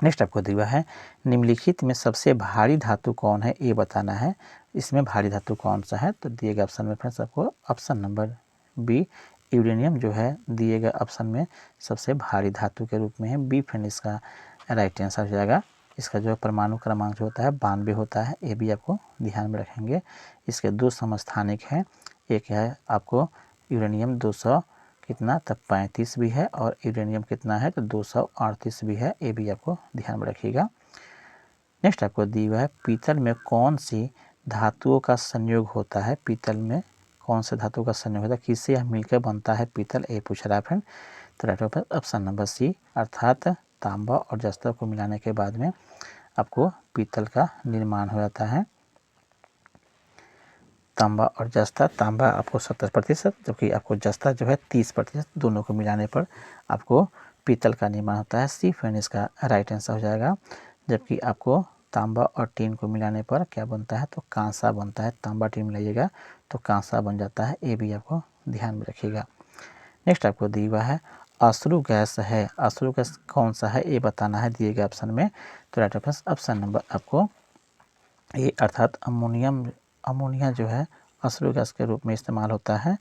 Speaker 1: नेक्स्ट आपको दिया है निम्नलिखित में सबसे भारी धातु कौन है, ये बताना है। इसमें भारी धातु कौन सा है, तो दिए गए ऑप्शन में फ्रेंड्स आपको ऑप्शन नंबर बी यूरेनियम जो है दिए गए ऑप्शन में सबसे भारी धातु के रूप में है। बी फ्रेंड इसका राइट आंसर हो जाएगा। इसका जो परमाणु क्रमांक जो होता है 92 होता है, ये भी आपको ध्यान में रखेंगे। इसके दो समस्थानिक हैं, एक है आपको यूरेनियम 200 कितना तब 35 भी है, और यूरेनियम कितना है तो 238 भी है, ये भी आपको ध्यान में रखिएगा। नेक्स्ट आपको दिया हुआ है पीतल में कौन सी धातुओं का संयोग होता है, पीतल में कौन से धातु का संयोग होता है, किससे यह मिलकर बनता है पीतल, ये पूछ रहा है फ्रेंड। तो राइट ऑप्शन नंबर सी अर्थात तांबा और जस्ता को मिलाने के बाद में आपको पीतल का निर्माण हो जाता है। तांबा और जस्ता, तांबा आपको 70%, जबकि आपको जस्ता जो है 30%, दोनों को मिलाने पर आपको पीतल का निर्माण होता है। सी फ्रेंड इसका राइट आंसर हो जाएगा। जबकि आपको तांबा और टीन को मिलाने पर क्या बनता है, तो कांसा बनता है। तांबा टीन मिलाइएगा तो कांसा बन जाता है, ये भी आपको ध्यान में रखिएगा। नेक्स्ट आपको दिया हुआ है अश्रु गैस है, अश्रु गैस कौन सा है ये बताना है दिए गए ऑप्शन में। तो राइट ऑप्शन नंबर आपको ये अर्थात अमोनिया जो है अश्रु गैस के रूप में इस्तेमाल होता है।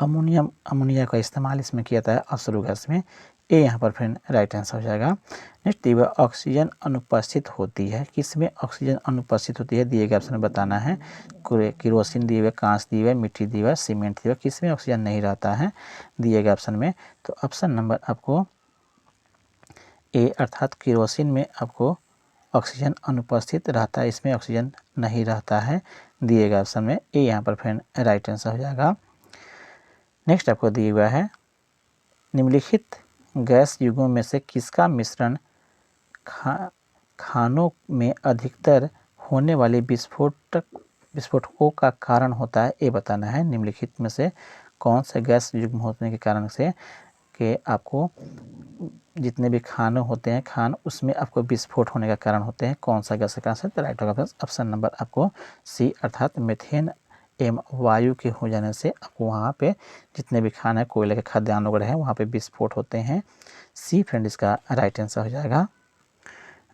Speaker 1: अमोनिया का इस्तेमाल इसमें किया जाता है अश्रु गैस में, ये यहाँ पर फ्रेंड राइट आंसर हो जाएगा। नेक्स्ट दिया हुआ ऑक्सीजन अनुपस्थित होती है, किसमें ऑक्सीजन अनुपस्थित होती है दिए गए ऑप्शन में बताना है। केरोसिन दिए हुए, कांच दिए हुए, मिट्टी दिए हुए, सीमेंट दिए हुए, किसमें ऑक्सीजन नहीं रहता है दिए गए ऑप्शन में। तो ऑप्शन नंबर आपको ए अर्थात केरोसिन में आपको ऑक्सीजन अनुपस्थित रहता है, इसमें ऑक्सीजन नहीं रहता है दिए गए ऑप्शन में, ए यहाँ पर फ्रेंड राइट आंसर हो जाएगा। नेक्स्ट आपको दिया हुआ है निम्नलिखित गैस युगों में से किसका मिश्रण खानों में अधिकतर होने वाले विस्फोटकों का कारण होता है, ये बताना है। निम्नलिखित में से कौन से गैस युग्म होने के कारण से कि आपको जितने भी खाने होते हैं, खान उसमें आपको विस्फोट होने का कारण होते हैं, कौन सा गैस का कारण से, तो राइट होगा ऑप्शन नंबर आपको सी अर्थात मीथेन एवं वायु के हो जाने से आपको वहाँ पे जितने भी खाना है, कोयले के खाद्यान्न वगैरह है, वहाँ पे विस्फोट होते हैं। सी फ्रेंड इसका राइट आंसर हो जाएगा।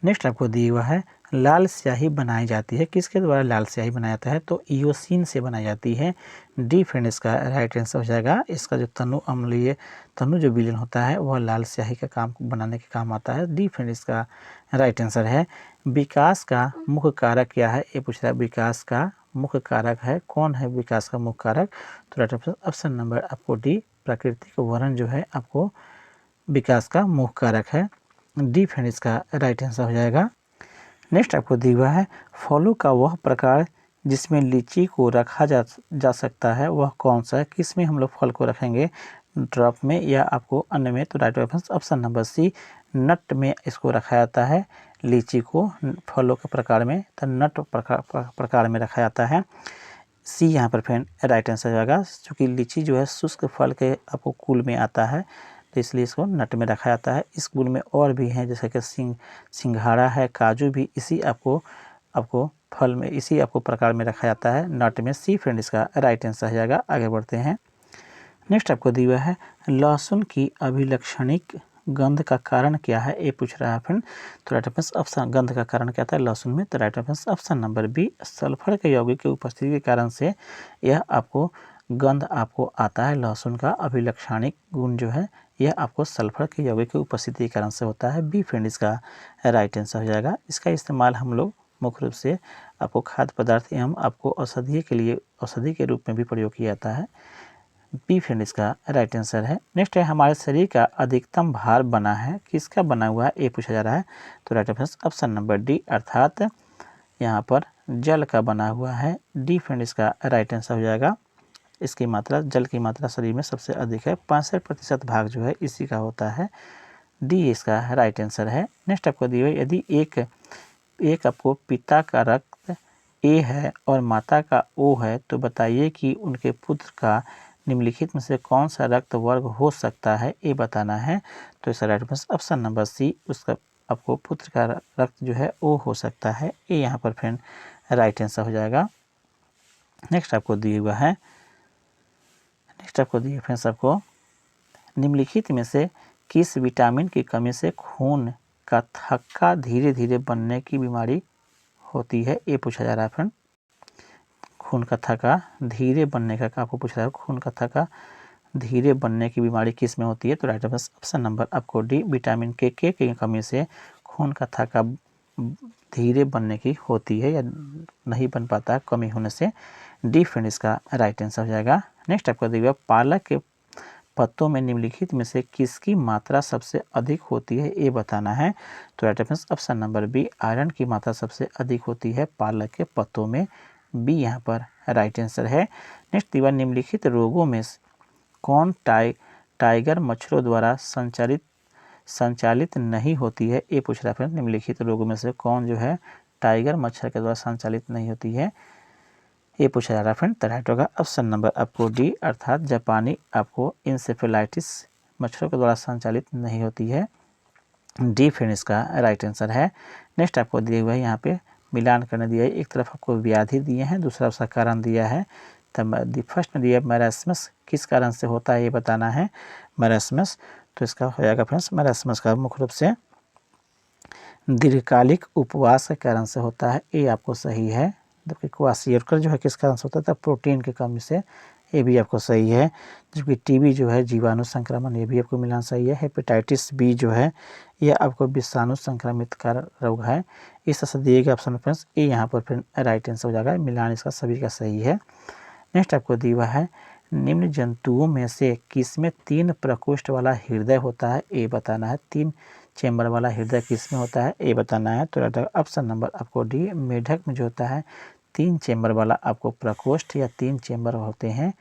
Speaker 1: नेक्स्ट आपको दिया हुआ है लाल स्याही बनाई जाती है, किसके द्वारा लाल स्याही बनाया जाता है, तो इयोसिन से बनाई जाती है। डी फ्रेंड इसका राइट आंसर हो जाएगा। इसका जो तनु जो विलयन होता है वह लाल स्याही का काम बनाने के काम आता है। डी फ्रेंड इसका राइट आंसर है। विकास का मुख्य कारक क्या है, ये पूछ रहा है। विकास का मुख्य कारक है, कौन है विकास का मुख्य कारक, तो राइट ऑप्शन नंबर आपको डी प्राकृतिक वर्ण जो है आपको विकास का मुख्य कारक है। डी फ्रेंड इसका राइट आंसर हो जाएगा। नेक्स्ट आपको दिया हुआ है फलों का वह प्रकार जिसमें लीची को रखा जा सकता है वह कौन सा है, किस में हम लोग फल को रखेंगे, ड्रॉप में या आपको अन्य में, तो राइट ऑप्शन नंबर सी नट में इसको रखा जाता है। लीची को फलों के प्रकार में तो नट प्रकार में रखा जाता है। सी यहाँ पर फ्रेंड राइट आंसर जाएगा, क्योंकि लीची जो है शुष्क फल के आपको कुल में आता है, तो इसलिए इसको नट में रखा जाता है। इस कुल में और भी हैं जैसे कि सिंघाड़ा है, काजू भी इसी आपको फल में इसी आपको प्रकार में रखा जाता है, नट में। सी फ्रेंड इसका राइट आंसर जाएगा। आगे बढ़ते हैं। नेक्स्ट आपको दिया हुआ है लहसुन की अभिलक्षणिक गंध का कारण क्या है, ये पूछ रहा है फ्रेंड। तो राइट ऑप्शन गंध का कारण क्या था लहसुन में, तो right option number B sulphur के यौगिक की उपस्थिति के कारण से यह आपको गंध आपको आता है। लहसुन का अभिलक्षणिक गुण जो है यह आपको सल्फर के यौगिक की उपस्थिति के कारण से होता है। बी फ्रेंड इसका राइट आंसर हो जाएगा। इसका इस्तेमाल हम लोग मुख्य रूप से आपको खाद्य पदार्थ एवं आपको औषधि के रूप में भी प्रयोग किया जाता है। बी फ्रेंड इसका राइट आंसर है। नेक्स्ट है हमारे शरीर का अधिकतम भार बना है, किसका बना हुआ है ये पूछा जा रहा है, तो राइट ऑप्शन नंबर डी अर्थात यहाँ पर जल का बना हुआ है। डी फ्रेंड इसका राइट आंसर हो जाएगा। इसकी मात्रा जल की मात्रा शरीर में सबसे अधिक है, 65% भाग जो है इसी का होता है। डी इसका राइट आंसर है। नेक्स्ट आपको दिए हुए यदि एक आपको पिता का रक्त ए है और माता का ओ है तो बताइए कि उनके पुत्र का निम्नलिखित में से कौन सा रक्त वर्ग हो सकता है, ये बताना है। तो इसका राइट ऑप्शन नंबर सी उसका आपको पुत्र का रक्त जो है ओ हो सकता है, ये यहाँ पर फ्रेंड राइट आंसर हो जाएगा। नेक्स्ट आपको दिया हुआ है फ्रेंड्स आपको निम्नलिखित में से किस विटामिन की कमी से खून का थक्का धीरे धीरे बनने की बीमारी होती है, ये पूछा जा रहा है फ्रेंड। खून का थक्का धीरे बनने का आपको पूछ रहा है, खून का थक्का धीरे बनने की बीमारी किस में होती है? तो राइट आंसर ऑप्शन नंबर आपको डी, विटामिन के की कमी से खून का थक्का धीरे बनने की होती है या नहीं बन पाता, कमी होने से। डी फ्रेंड इसका राइट आंसर हो जाएगा। नेक्स्ट आपको दिया पालक के पत्तों में निम्नलिखित में से किसकी मात्रा सबसे अधिक होती है, ये बताना है। तो right answer option number B, iron की मात्रा सबसे अधिक होती है पालक के पत्तों में। बी यहाँ पर राइट आंसर है। नेक्स्ट दिया निम्नलिखित रोगों में कौन टाइगर मच्छरों द्वारा संचालित नहीं होती है, ये पूछ रहा है फ्रेंड। निम्नलिखित रोगों में से कौन जो है टाइगर मच्छर के द्वारा संचालित नहीं होती है, ये पूछा जा रहा है फ्रेंड। तो राइट होगा ऑप्शन नंबर आपको डी, अर्थात जापानी आपको इंसेफेलाइटिस मच्छरों के द्वारा संचालित नहीं होती है। डी फ्रेंड इसका राइट आंसर है। नेक्स्ट आपको दिए हुए है यहाँ पे मिलान करने दिया है, एक तरफ आपको व्याधि दिए हैं, दूसरा उसका कारण दिया है। तो फर्स्ट में दिया मैरास्मस किस कारण से होता है, ये बताना है मैरास्मस। तो इसका हो जाएगा फ्रेंड्स मैरास्मस का मुख्य रूप से दीर्घकालिक उपवास के कारण से होता है, ये आपको सही है। जबकि क्वाशियोरकर जो है किस कारण से होता है, तो प्रोटीन की कमी से, ये भी आपको सही है। जबकि टीबी जो है जीवाणु संक्रमण, ये भी आपको मिलान सही है। हेपेटाइटिस बी जो है ये आपको विषाणु संक्रमित का रोग है। इस तरह से दिए गए ऑप्शन फ्रेंड्स ये यहाँ पर फिर राइट आंसर हो जाएगा, मिलान इसका सभी का सही है। नेक्स्ट आपको दिया हुआ है निम्न जंतुओं में से किसमें 3 प्रकोष्ठ वाला हृदय होता है, ये बताना है। 3 चैम्बर वाला हृदय किसमें होता है, ये बताना है। तो ऑप्शन नंबर आपको डी, मेढक में जो होता है 3 चैम्बर वाला आपको प्रकोष्ठ या 3 चैम्बर होते हैं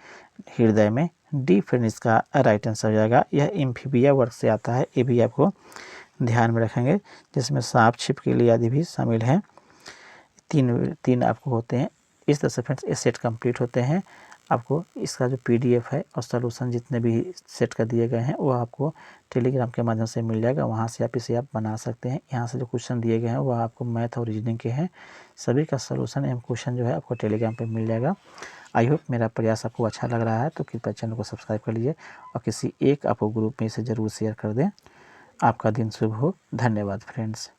Speaker 1: हृदय में। डी फिर इसका राइट आंसर हो जाएगा। यह एम्फीबिया वर्ग से आता है, ये भी आपको ध्यान में रखेंगे, जिसमें सांप छिपकली आदि भी शामिल हैं। तीन आपको होते हैं। इस तरह से फ्रेंड्स ये सेट कंप्लीट होते हैं। आपको इसका जो पीडीएफ है और सॉल्यूशन जितने भी सेट कर दिए गए हैं वो आपको टेलीग्राम के माध्यम से मिल जाएगा, वहाँ से आप इसे आप बना सकते हैं। यहाँ से जो क्वेश्चन दिए गए हैं वो आपको मैथ और रीजनिंग के हैं, सभी का सॉल्यूशन एवं क्वेश्चन जो है आपको टेलीग्राम पे मिल जाएगा। आई होप मेरा प्रयास आपको अच्छा लग रहा है, तो कृपया चैनल को सब्सक्राइब कर लीजिए और किसी एक आपको ग्रुप में इसे ज़रूर शेयर कर दें। आपका दिन शुभ हो। धन्यवाद फ्रेंड्स।